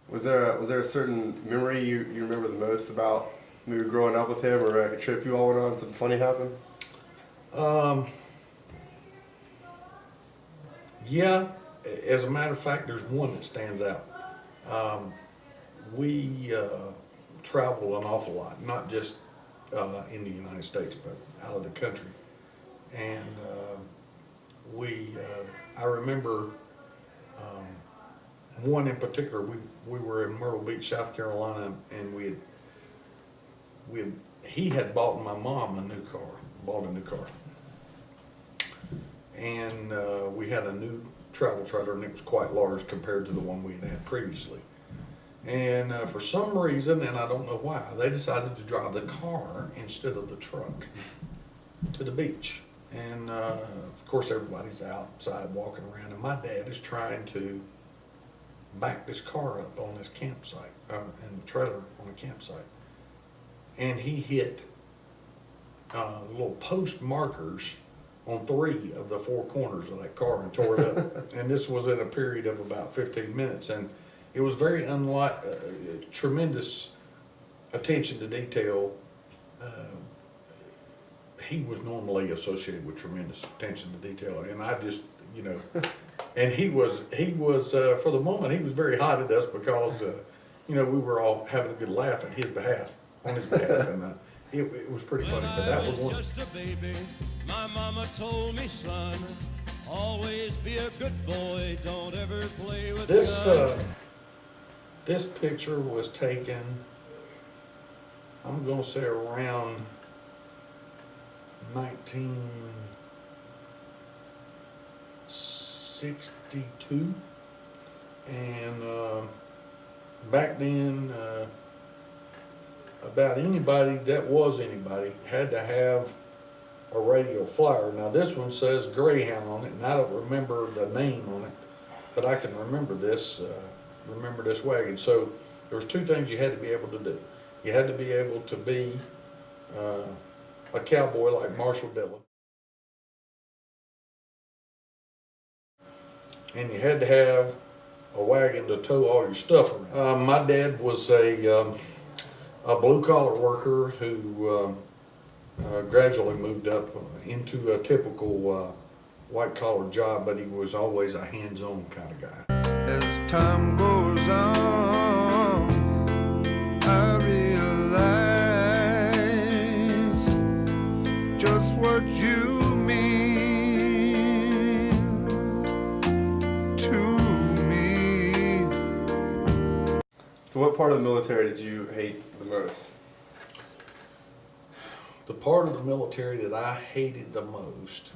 Was there a certain memory you remember the most about maybe growing up with him, or like a trip you all went on, something funny happened? Um, yeah, as a matter of fact, there's one that stands out. We traveled an awful lot, not just in the United States, but out of the country. And I remember one in particular. We were in Myrtle Beach, South Carolina, and he had bought my mom a new car. And we had a new travel trailer, and it was quite large compared to the one we had previously. And for some reason, and I don't know why, they decided to drive the car instead of the truck to the beach. And of course, everybody's outside walking around, and my dad is trying to back this car up on this campsite, and the trailer on a campsite. And he hit little post markers on 3 of the 4 corners of that car and tore it up. And this was in a period of about 15 minutes. And it was very tremendous attention to detail. He was normally associated with tremendous attention to detail. And I just, and he was for the moment, he was very hot at us because, we were all having a good laugh on his behalf. And it was pretty funny, but that was one. Just a baby, my mama told me, son, always be a good boy, don't ever play with this picture was taken, I'm gonna say around 1962, and back then, about anybody had to have a radio flyer. Now this one says Greyhound on it, and I don't remember the name on it, but I can remember this wagon. So there was 2 things you had to be able to do. You had to be able to be a cowboy like Marshall Dillon, and you had to have a wagon to tow all your stuff around. My dad was a blue-collar worker who gradually moved up into a typical white-collar job, but he was always a hands-on kind of guy. As time goes on, I realize just what you mean to me. So what part of the military did you hate the most? The part of the military that I hated the most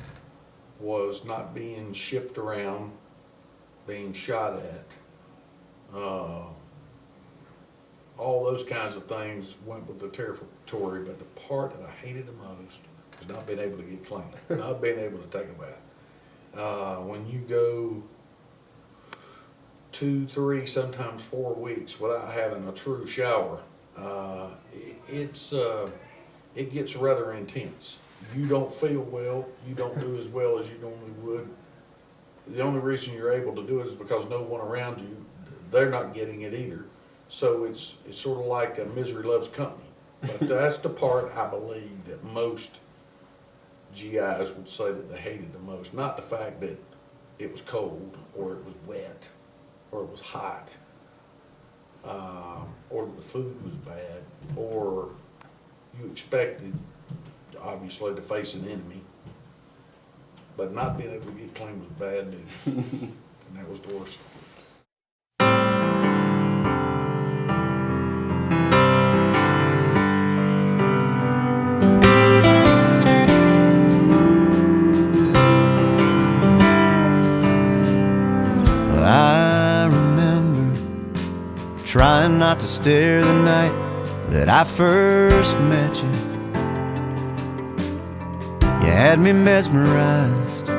was not being shipped around, being shot at. All those kinds of things went with the territory, but the part that I hated the most was not being able to get clean, not being able to take a bath. When you go 2, 3, sometimes 4 weeks without having a true shower, it gets rather intense. You don't feel well, you don't do as well as you normally would. The only reason you're able to do it is because no one around you, they're not getting it either. So it's sort of like a misery loves company. But that's the part I believe that most GIs would say that they hated the most. Not the fact that it was cold, or it was wet, or it was hot, or the food was bad, or you expected, obviously, to face an enemy, but not being able to get clean was bad news, and that was the worst. I remember trying not to stare the night that I first met you. You had me mesmerized